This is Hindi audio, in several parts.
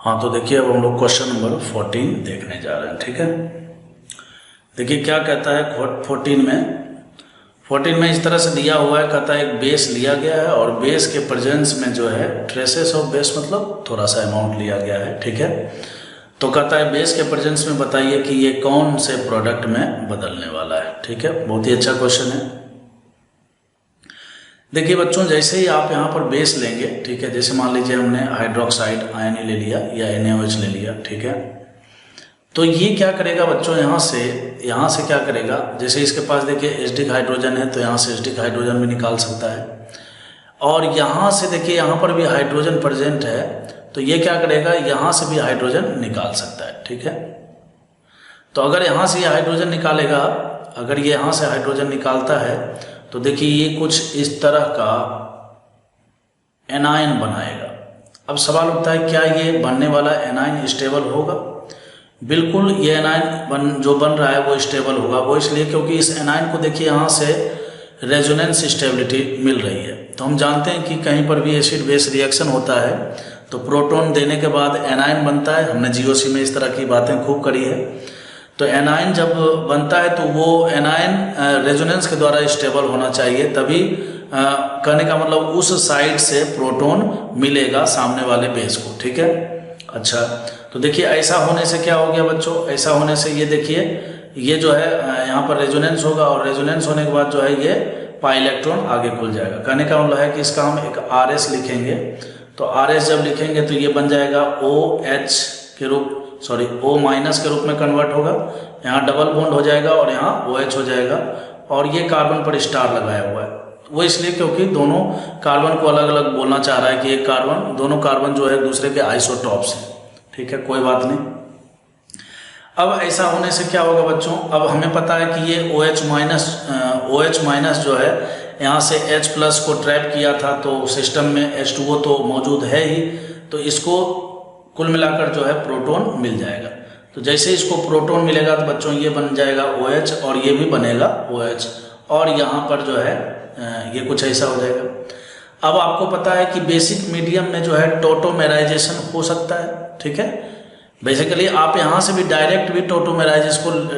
हाँ, तो देखिए अब हम लोग क्वेश्चन नंबर 14 देखने जा रहे हैं। ठीक है, देखिए क्या कहता है 14 में इस तरह से दिया हुआ है, कहता है एक बेस लिया गया है और बेस के प्रेजेंस में जो है ट्रेसेस ऑफ बेस मतलब थोड़ा सा अमाउंट लिया गया है। ठीक है, तो कहता है बेस के प्रेजेंस में बताइए कि ये कौन से प्रोडक्ट में बदलने वाला है। ठीक है, बहुत ही अच्छा क्वेश्चन है। देखिए बच्चों, जैसे ही आप यहाँ पर बेस लेंगे, ठीक है, जैसे मान लीजिए हमने हाइड्रोक्साइड आयन ले लिया या NaOH ले लिया, ठीक है, तो ये क्या करेगा बच्चों, यहाँ से क्या करेगा, जैसे इसके पास देखिए एसिडिक हाइड्रोजन है तो यहाँ से एसिडिक हाइड्रोजन भी निकाल सकता है, और यहाँ से देखिए यहाँ पर भी हाइड्रोजन प्रेजेंट है तो ये क्या करेगा, यहाँ से भी हाइड्रोजन निकाल सकता है। ठीक है, तो अगर यहाँ से ये हाइड्रोजन निकालेगा, अगर ये यहाँ से हाइड्रोजन निकालता है तो देखिए ये कुछ इस तरह का एनायन बनाएगा। अब सवाल उठता है क्या ये बनने वाला एनायन स्टेबल होगा? बिल्कुल, ये एनायन जो बन रहा है वो स्टेबल होगा। वो इसलिए क्योंकि इस एनायन को देखिए यहाँ से रेजोनेंस स्टेबिलिटी मिल रही है। तो हम जानते हैं कि कहीं पर भी एसिड बेस रिएक्शन होता है तो प्रोटॉन देने के बाद एनायन बनता है। हमने GOC में इस तरह की बातें खूब करी है। तो एनायन जब बनता है तो वो एनायन रेजोनेंस के द्वारा स्टेबल होना चाहिए, तभी कहने का मतलब उस साइड से प्रोटॉन मिलेगा सामने वाले बेस को। ठीक है, अच्छा, तो देखिए ऐसा होने से क्या हो गया बच्चों, ऐसा होने से ये देखिए ये जो है यहाँ पर रेजोनेंस होगा और रेजोनेंस होने के बाद जो है ये पाई इलेक्ट्रॉन आगे खुल जाएगा। कहने का मतलब है कि इसका हम एक RS लिखेंगे, तो RS जब लिखेंगे तो ये बन जाएगा OH के रूप O माइनस के रूप में कन्वर्ट होगा, यहाँ डबल बॉन्ड हो जाएगा और यहाँ OH हो जाएगा, और ये कार्बन पर स्टार लगाया हुआ है। वो इसलिए क्योंकि दोनों कार्बन को अलग अलग बोलना चाह रहा है कि एक कार्बन, दोनों कार्बन जो है दूसरे के आइसोटॉप्स हैं। ठीक है, कोई बात नहीं। अब ऐसा होने से क्या होगा बच्चों, अब हमें पता है कि ये OH माइनस जो है यहाँ से H प्लस को ट्रैप किया था, तो सिस्टम में H2O तो मौजूद है ही, तो इसको कुल मिलाकर जो है प्रोटॉन मिल जाएगा। तो जैसे इसको प्रोटॉन मिलेगा तो बच्चों ये बन जाएगा OH और ये भी बनेगा OH, और यहाँ पर जो है ये कुछ ऐसा हो जाएगा। अब आपको पता है कि बेसिक मीडियम में जो है टोटोमेराइजेशन हो सकता है। ठीक है, बेसिकली आप यहाँ से भी डायरेक्ट भी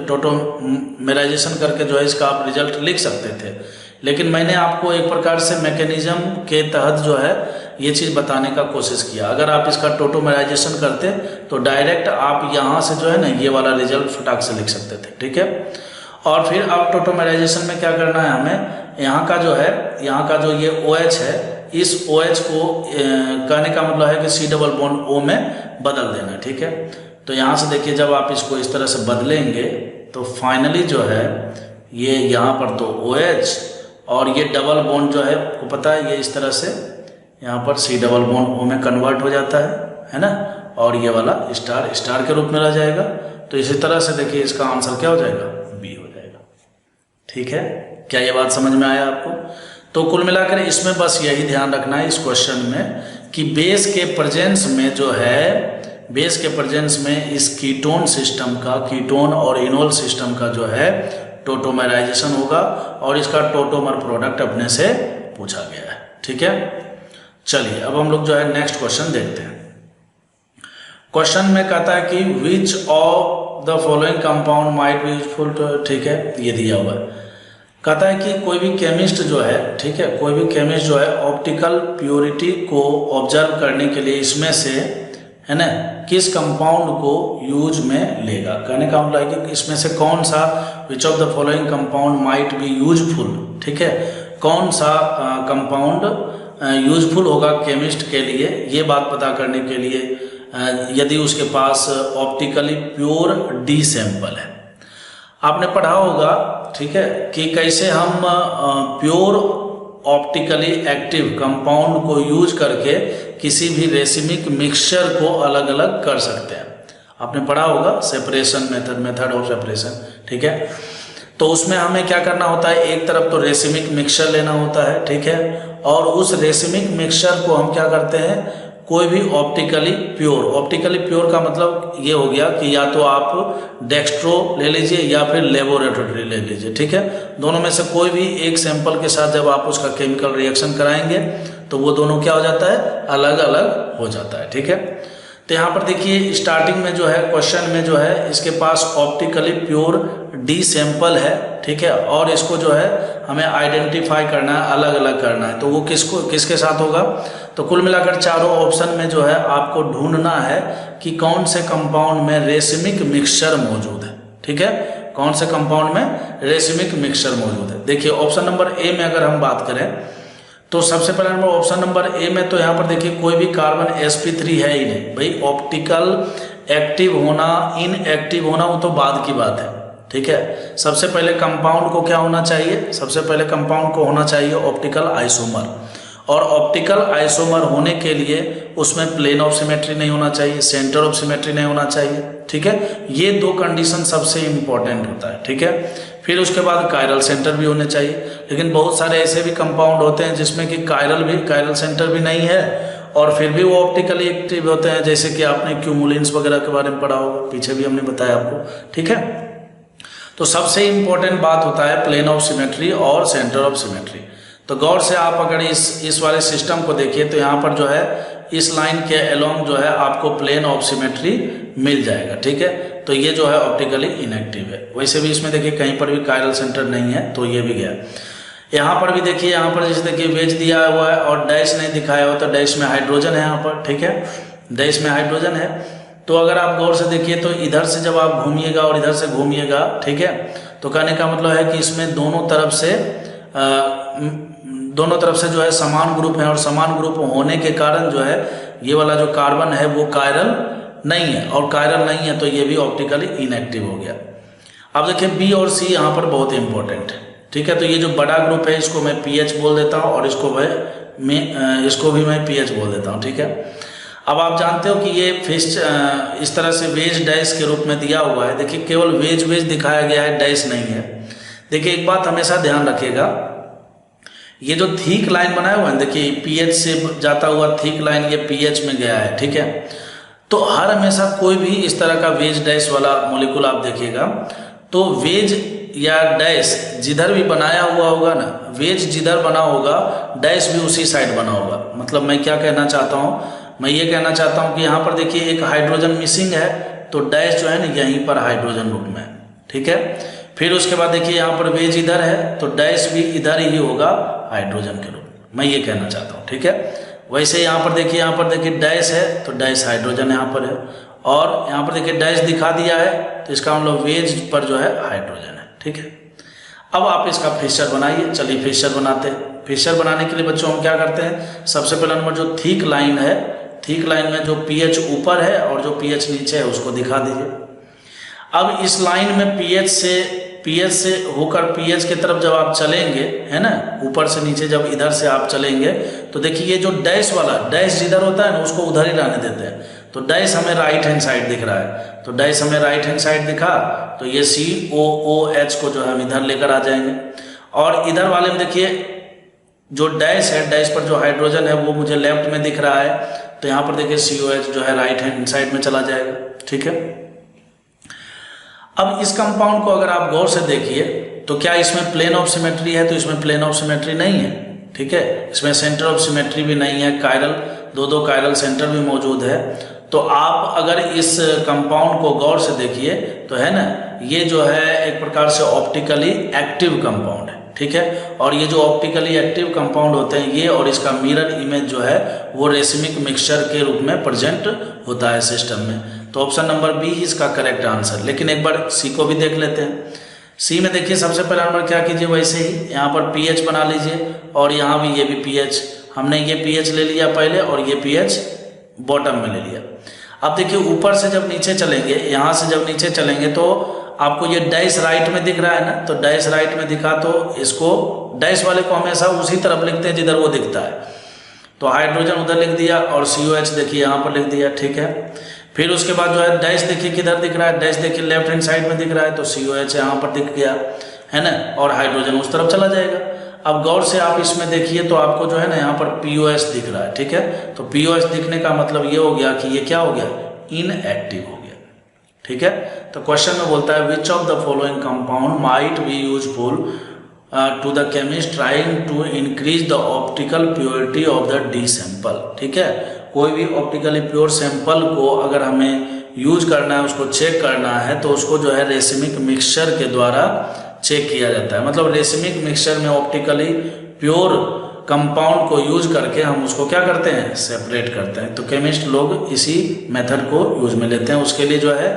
टोटोमेराइजेशन करके जो है इसका आप रिजल्ट लिख सकते थे, लेकिन मैंने आपको एक प्रकार से मैकेनिज्म के तहत जो है ये चीज़ बताने का कोशिश किया। अगर आप इसका टोटोमेराइजेशन करते तो डायरेक्ट आप यहाँ से जो है ना ये वाला रिजल्ट फटाक से लिख सकते थे। ठीक है, और फिर अब टोटोमेराइजेशन में क्या करना है हमें, यहाँ का जो ये OH है, इस OH को कहने का मतलब है कि C डबल बॉन्ड O में बदल देना। ठीक है, तो यहाँ से देखिए जब आप इसको इस तरह से बदलेंगे तो फाइनली जो है ये यहाँ पर तो OH और ये डबल बॉन्ड जो है आपको पता है ये इस तरह से यहाँ पर C डबल बॉन्ड O में कन्वर्ट हो जाता है ना, और ये वाला स्टार के रूप में रह जाएगा। तो इसी तरह से देखिए इसका आंसर क्या हो जाएगा, B हो जाएगा। ठीक है, क्या ये बात समझ में आया आपको? तो कुल मिलाकर इसमें बस यही ध्यान रखना है इस क्वेश्चन में कि बेस के प्रेजेंस में इस कीटोन सिस्टम का, कीटोन और इनोल सिस्टम का जो है टोटोमेराइजेशन होगा, और इसका टोटोमर प्रोडक्ट अपने से पूछा गया है। ठीक है, चलिए अब हम लोग जो है नेक्स्ट क्वेश्चन देखते हैं। क्वेश्चन में कहता है कि which of the following compound might be useful to, ठीक है, ये दिया हुआ है। कहता है कि कोई भी केमिस्ट जो है, ठीक है, कोई भी केमिस्ट जो है ऑप्टिकल प्योरिटी को ऑब्जर्व करने के लिए इसमें से है ना किस कंपाउंड को यूज में लेगा। कहने का मतलब है कि इसमें से कौन सा, विच of the following compound might be useful, ठीक है, कौन सा कंपाउंड यूजफुल होगा केमिस्ट के लिए, ये बात पता करने के लिए यदि उसके पास ऑप्टिकली प्योर D सैंपल है। आपने पढ़ा होगा, ठीक है, कि कैसे हम प्योर ऑप्टिकली एक्टिव कंपाउंड को यूज करके किसी भी रेसिमिक मिक्सचर को अलग अलग कर सकते हैं। आपने पढ़ा होगा सेपरेशन मेथड ऑफ सेपरेशन। ठीक है, तो उसमें हमें क्या करना होता है, एक तरफ तो रेसिमिक मिक्सचर लेना होता है, ठीक है, और उस रेसिमिक मिक्सचर को हम क्या करते हैं, कोई भी ऑप्टिकली प्योर का मतलब ये हो गया कि या तो आप डेक्स्ट्रो ले लीजिए या फिर लेबोरेटरी ले लीजिए। ठीक है, दोनों में से कोई भी एक सैंपल के साथ जब आप उसका केमिकल रिएक्शन कराएंगे तो वो दोनों क्या हो जाता है, अलग अलग हो जाता है। ठीक है, तो यहाँ पर देखिए स्टार्टिंग में जो है क्वेश्चन में जो है इसके पास ऑप्टिकली प्योर डी सैंपल है, ठीक है, और इसको जो है हमें आइडेंटिफाई करना है, अलग अलग करना है। तो वो किसके साथ होगा? तो कुल मिलाकर चारों ऑप्शन में जो है आपको ढूंढना है कि कौन से कंपाउंड में रेसिमिक मिक्सचर मौजूद है, ठीक है, कौन से कंपाउंड में रेसिमिक मिक्सचर मौजूद है। देखिए ऑप्शन नंबर ए में अगर हम बात करें तो सबसे पहले नंबर ऑप्शन नंबर ए में तो यहाँ पर देखिए कोई भी कार्बन sp3 है ही नहीं भाई। ऑप्टिकल एक्टिव होना इनएक्टिव होना वो तो बाद की बात है, ठीक है। सबसे पहले कंपाउंड को क्या होना चाहिए? सबसे पहले कंपाउंड को होना चाहिए ऑप्टिकल आइसोमर, और ऑप्टिकल आइसोमर होने के लिए उसमें प्लेन ऑफ सिमेट्री नहीं होना चाहिए, सेंटर ऑफ सिमेट्री नहीं होना चाहिए, ठीक है। ये दो कंडीशन सबसे इंपॉर्टेंट होता है, ठीक है। फिर उसके बाद कायरल सेंटर भी होने चाहिए, लेकिन बहुत सारे ऐसे भी कंपाउंड होते हैं जिसमें कि कायरल सेंटर भी नहीं है और फिर भी वो ऑप्टिकली एक्टिव होते हैं, जैसे कि आपने क्यूमुलिन्स वगैरह के बारे में पढ़ा होगा, पीछे भी हमने बताया आपको, ठीक है। तो सबसे इंपॉर्टेंट बात होता है प्लेन ऑफ सिमेट्री और सेंटर ऑफ सिमेट्री। तो गौर से आप अगर इस वाले सिस्टम को देखिए तो यहाँ पर जो है इस लाइन के अलोंग जो है आपको प्लेन ऑफ सिमेट्री मिल जाएगा, ठीक है। तो ये जो है ऑप्टिकली इनएक्टिव है। वैसे भी इसमें देखिए कहीं पर भी कायरल सेंटर नहीं है, तो ये भी गया। यहाँ पर भी देखिए, यहाँ पर जैसे देखिए वेज दिया हुआ है और डैश नहीं दिखाया हुआ, तो डैश में हाइड्रोजन है यहाँ पर, ठीक है, डैश में हाइड्रोजन है। तो अगर आप गौर से देखिए तो इधर से जब आप घूमिएगा और इधर से घूमिएगा, ठीक है, तो कहने का मतलब है कि इसमें दोनों तरफ से जो है समान ग्रुप है, और समान ग्रुप होने के कारण जो है ये वाला जो कार्बन है वो कायरल नहीं है, और कायरल नहीं है तो ये भी ऑप्टिकली इनएक्टिव हो गया। अब देखिए बी और सी यहाँ पर बहुत इंपॉर्टेंट है, ठीक है। तो ये जो बड़ा ग्रुप है इसको मैं पीएच बोल देता हूँ, और इसको भी मैं पीएच बोल देता हूँ, ठीक है। अब आप जानते हो कि ये फिश इस तरह से वेज डैश के रूप में दिया हुआ है। देखिए केवल वेज दिखाया गया है, डैश नहीं है। देखिए एक बात हमेशा ध्यान रखिएगा, ये जो थिक लाइन बनाया हुआ है, देखिए पीएच से जाता हुआ थिक लाइन ये पीएच में गया है, ठीक है। तो हर हमेशा कोई भी इस तरह का वेज डैश वाला मॉलिक्यूल आप देखिएगा तो वेज या डैश जिधर भी बनाया हुआ होगा ना, वेज जिधर बना होगा डैश भी उसी साइड बना होगा। मतलब मैं क्या कहना चाहता हूँ, मैं ये कहना चाहता हूँ कि यहाँ पर देखिए एक हाइड्रोजन मिसिंग है, तो डैश जो है ना यहीं पर हाइड्रोजन रूप में है, ठीक है। फिर उसके बाद देखिए यहाँ पर वेज इधर है तो डैश भी इधर ही होगा हाइड्रोजन के रूप में, मैं ये कहना चाहता हूँ, ठीक है। वैसे यहाँ पर देखिए डैश है तो डैश हाइड्रोजन यहाँ पर है, और यहाँ पर देखिए डैश दिखा दिया है तो इसका मतलब वेज पर जो है हाइड्रोजन है, ठीक है। अब आप इसका फिक्सचर बनाइए। चलिए फिक्सचर बनाते हैं। फिक्सचर बनाने के लिए बच्चों हम क्या करते हैं, सबसे पहला नंबर जो थिक लाइन है, थिक लाइन में जो पीएच ऊपर है और जो पीएच नीचे है उसको दिखा दीजिए। अब इस लाइन में पीएच से होकर पीएच की तरफ जब आप चलेंगे, है ना, ऊपर से नीचे जब इधर से आप चलेंगे तो देखिए ये जो डैश वाला डैश जिधर होता है ना उसको उधर ही रहने देते हैं। तो डैश हमें राइट हैंड साइड दिख रहा है, तो डैश हमें राइट हैंड साइड दिखा तो ये COOH को जो है हम इधर लेकर आ जाएंगे। और इधर वाले में देखिए जो डैश है, डैश पर जो हाइड्रोजन है वो मुझे लेफ्ट में दिख रहा है, तो यहाँ पर देखिए COH जो है राइट हैंड साइड में चला जाएगा, ठीक है। अब इस कंपाउंड को अगर आप गौर से देखिए तो क्या इसमें प्लेन ऑफ सिमेट्री है? तो इसमें प्लेन ऑफ सिमेट्री नहीं है, ठीक है। इसमें सेंटर ऑफ सिमेट्री भी नहीं है, कायरल दो कायरल सेंटर भी मौजूद है। तो आप अगर इस कंपाउंड को गौर से देखिए तो है ना, ये जो है एक प्रकार से ऑप्टिकली एक्टिव कंपाउंड है, ठीक है। और ये जो ऑप्टिकली एक्टिव कंपाउंड होते हैं ये और इसका मिरर इमेज जो है वो रेसिमिक मिक्सचर के रूप में प्रेजेंट होता है सिस्टम में। तो ऑप्शन नंबर बी इसका करेक्ट आंसर। लेकिन एक बार सी को भी देख लेते हैं। सी में देखिए सबसे पहला नंबर क्या कीजिए, वैसे ही यहाँ पर पीएच बना लीजिए, और यहाँ भी ये भी पीएच, हमने ये पीएच ले लिया पहले और ये पीएच बॉटम में ले लिया। अब देखिए ऊपर से जब नीचे चलेंगे, यहाँ से जब नीचे चलेंगे तो आपको ये डैश राइट में दिख रहा है ना, तो डैश राइट में दिखा तो इसको डैश वाले को हमेशा उसी तरफ लिखते हैं जिधर वो दिखता है। तो हाइड्रोजन उधर लिख दिया और COH देखिए यहाँ पर लिख दिया, ठीक है। फिर उसके बाद जो है डैश देखिए किधर दिख रहा है, डैश देखिए लेफ्ट हैंड साइड में दिख रहा है, तो COH यहाँ पर दिख गया, है ना, और हाइड्रोजन उस तरफ चला जाएगा। अब गौर से आप इसमें देखिए तो आपको जो है ना यहाँ पर POS दिख रहा है, ठीक है। तो POS दिखने का मतलब ये हो गया कि ये क्या हो गया, इनएक्टिव हो गया, ठीक है। तो क्वेश्चन में बोलता है which of the following compound might be useful to the chemist trying to increase the optical purity of the D sample, ठीक है। कोई भी ऑप्टिकली प्योर सैंपल को अगर हमें यूज करना है, उसको चेक करना है, तो उसको जो है रेसिमिक मिक्सचर के द्वारा चेक किया जाता है। मतलब रेसिमिक मिक्सचर में ऑप्टिकली प्योर कंपाउंड को यूज करके हम उसको क्या करते हैं, सेपरेट करते हैं। तो केमिस्ट लोग इसी मेथड को यूज में लेते हैं। उसके लिए जो है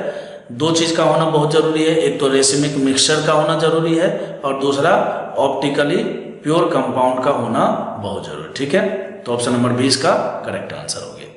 दो चीज़ का होना बहुत ज़रूरी है, एक तो रेसिमिक मिक्सचर का होना ज़रूरी है और दूसरा ऑप्टिकली प्योर कंपाउंड का होना बहुत ज़रूरी। ठीक है, तो ऑप्शन नंबर 20 का करेक्ट आंसर हो गया।